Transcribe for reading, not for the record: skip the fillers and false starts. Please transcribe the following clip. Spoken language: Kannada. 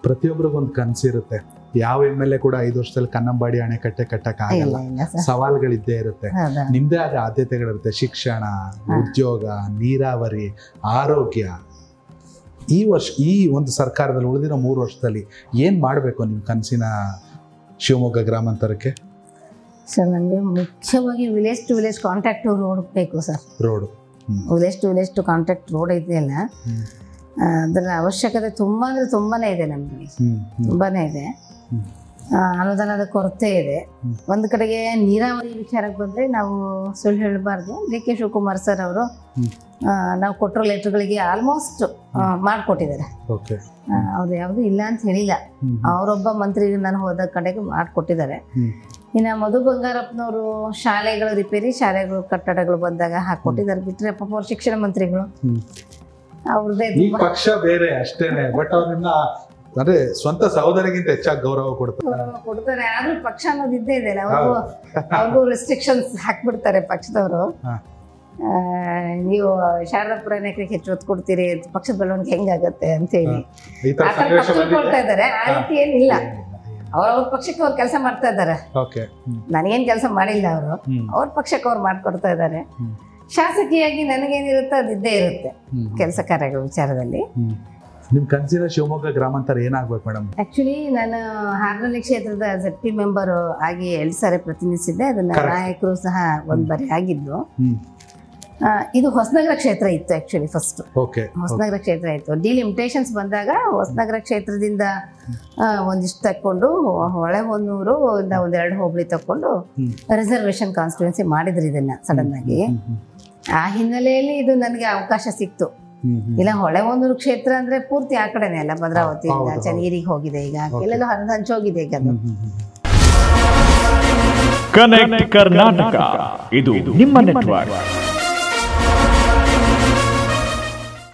ಪ್ರತಿಯೊಬ್ಬರಿಗೂ ಒಂದು ಕನಸಿರುತ್ತೆ. ಯಾವ MLA ಕೂಡ 5 ವರ್ಷದಲ್ಲಿ ಕನ್ನಂಬಾಡಿ ಅಣೆಕಟ್ಟೆ ಕಟ್ಟಕ್ ಆಗಲ್ಲ. ಸವಾಲುಗಳಿದ್ದೇ ಇರುತ್ತೆ. ನಿಮ್ದೇ ಆದ ಆದ್ಯತೆಗಳಿರುತ್ತೆ. ಶಿಕ್ಷಣ, ಉದ್ಯೋಗ, ನೀರಾವರಿ, ಆರೋಗ್ಯ. ಈ ಒಂದು ಸರ್ಕಾರದಲ್ಲಿ ಉಳಿದಿರೋ 3 ವರ್ಷದಲ್ಲಿ ಏನ್ ಮಾಡಬೇಕು ನಿಮ್ಮ ಕನಸಿನ ಶಿವಮೊಗ್ಗ ಗ್ರಾಮಾಂತರಕ್ಕೆ? ಸರ್, ನನಗೆ ಮುಖ್ಯವಾಗಿ village to village contact road ಬೇಕು sir. Road village to village to contact road ಇದೆಯಲ್ಲ, ಅದರ ಅವಶ್ಯಕತೆ ತುಂಬಾ ಅಂದರೆ ತುಂಬಾನೇ ಇದೆ. ನಮಗೆ ತುಂಬಾನೇ ಇದೆ. ಅನುದಾನದ ಕೊರತೆ ಇದೆ. ಒಂದು ಕಡೆಗೆ ನೀರಾವರಿ ವಿಚಾರಕ್ಕೆ ಬಂದರೆ ನಾವು ಸುಳ್ಳು ಹೇಳಬಾರ್ದು. DK ಶಿವಕುಮಾರ್ ಸರ್ ಅವರು ನಾವು ಕೊಟ್ಟಿರೋ ಲೆಟರ್ಗಳಿಗೆ ಆಲ್ಮೋಸ್ಟ್ ಮಾಡಿಕೊಟ್ಟಿದ್ದಾರೆ. ಅವ್ರು ಯಾವುದೂ ಇಲ್ಲ ಅಂತ ಹೇಳಿಲ್ಲ. ಅವರೊಬ್ಬ ಮಂತ್ರಿಗೆ ನಾನು ಹೋದ ಕಡೆಗೆ ಮಾಡಿಕೊಟ್ಟಿದ್ದಾರೆ. ಇನ್ನು ಮಧು ಬಂಗಾರಪ್ಪನವರು ಶಾಲೆಗಳ ರಿಪೇರಿ, ಶಾಲೆಗಳು ಕಟ್ಟಡಗಳು ಬಂದಾಗ ಹಾಕೊಟ್ಟಿದ್ದಾರೆ. ಬಿಟ್ಟರೆ ಪಾಪ ಅವ್ರ ಶಿಕ್ಷಣ ಮಂತ್ರಿಗಳು ಅವ್ರದ್ದೇ ಪಕ್ಷ ಬೇರೆ ಅಷ್ಟೇನೆ. ಬಟ್ ಅವ್ರನ್ನ ಅಂದ್ರೆ ಸ್ವಂತ ಸಹೋದರಿಗಿಂತ ಹೆಚ್ಚಾಗಿ ಗೌರವ ಕೊಡ್ತಾರೆ. ಆದ್ರೂ ಪಕ್ಷ ಅನ್ನೋದು ಇದ್ದೇ ಇದೆ. ಅವ್ರಿಗೂ ರೆಸ್ಟ್ರಿಕ್ಷನ್ಸ್ ಹಾಕ್ಬಿಡ್ತಾರೆ ಪಕ್ಷದವರು. ನೀವು ಶಾರದಾಪುರ ನಾಯಕರಿಗೆ ಹೆಚ್ಚು ಒತ್ತು ಕೊಡ್ತೀರಿ, ಪಕ್ಷದ ಬೆಳವಣಿಗೆ ಹೆಂಗಾಗತ್ತೆ ಅಂತ ಹೇಳಿ ತಿಳ್ಕೊಳ್ತಾ ಇದ್ದಾರೆ. ಆ ರೀತಿ ಏನಿಲ್ಲ. ಅವ್ರ ಪಕ್ಷಕ್ಕೆ ಅವ್ರು ಕೆಲಸ ಮಾಡ್ತಾ ಇದ್ದಾರೆ. ನನಗೇನು ಕೆಲಸ ಮಾಡಿಲ್ಲ. ಅವರು ಅವ್ರ ಪಕ್ಷಕ್ಕೆ ಅವ್ರು ಮಾಡ್ಕೊಡ್ತಾ ಇದ್ದಾರೆ. ಶಾಸಕಿಯಾಗಿ ನನಗೇನಿರುತ್ತೆ ಅದಿದ್ದೇ ಇರುತ್ತೆ ಕೆಲಸ ಕಾರ್ಯಗಳ ವಿಚಾರದಲ್ಲಿ. ನಿಮ್ ಕನಸಿನ ಶಿವಮೊಗ್ಗ ಗ್ರಾಮಾಂತರ ಏನಾಗ್ಬೇಕು ಮೇಡಮ್? ಆಕ್ಚುಲಿ ನಾನು ಹಾರನಹಳ್ಳಿ ಕ್ಷೇತ್ರದ ZP ಮೆಂಬರ್ ಆಗಿ 2 ಸಾರಿ ಪ್ರತಿನಿಧಿಸಿದ್ದೆ. ಅದನ್ನ ನಾಯಕರು ಸಹ ಒಂದ್ ಬಾರಿ ಆಗಿದ್ದು. ಇದು ಹೊಸನಗರ ಕ್ಷೇತ್ರ ಇತ್ತು. ಆಕ್ಚುಲಿ ಫಸ್ಟ್ ಹೊಸನಗರ ಕ್ಷೇತ್ರ ಇತ್ತು. ಡಿಲಿಮಿಟೇಷನ್ಸ್ ಬಂದಾಗ ಹೊಸನಗರ ಕ್ಷೇತ್ರದಿಂದ ಒಂದಿಷ್ಟು ತಕ್ಕೊಂಡು ಹೊಳೆಹೊನ್ನೂರು ಇಂದ 1-2 ಹೋಬಳಿ ತಕ್ಕೊಂಡು ರಿಸರ್ವೇಶನ್ ಕಾನ್ಸ್ಟಿಟ್ಯೂನ್ಸಿ ಮಾಡಿದ್ರು ಇದನ್ನ ಸಡನ್ ಆಗಿ. ಆ ಹಿನ್ನೆಲೆಯಲ್ಲಿ ಇದು ನನಗೆ ಅವಕಾಶ ಸಿಕ್ತು. ಇಲ್ಲ ಹೊಳೆಹೊನ್ನೂರು ಕ್ಷೇತ್ರ ಅಂದ್ರೆ ಪೂರ್ತಿ ಆ ಕಡೆನೆ ಅಲ್ಲ, ಭದ್ರಾವತಿಯಿಂದ ಚನ್ನಗಿರಿಗೆ ಹೋಗಿದೆ. ಈಗ ಎಲ್ಲೆಲ್ಲೋ ಹಂಚೋಗಿದೆ ಈಗ ಅದು. ಕನೆಕ್ಟ್ ಕರ್ನಾಟಕ, ಇದು ನಿಮ್ಮ ನೆಟ್ವರ್ಕ್.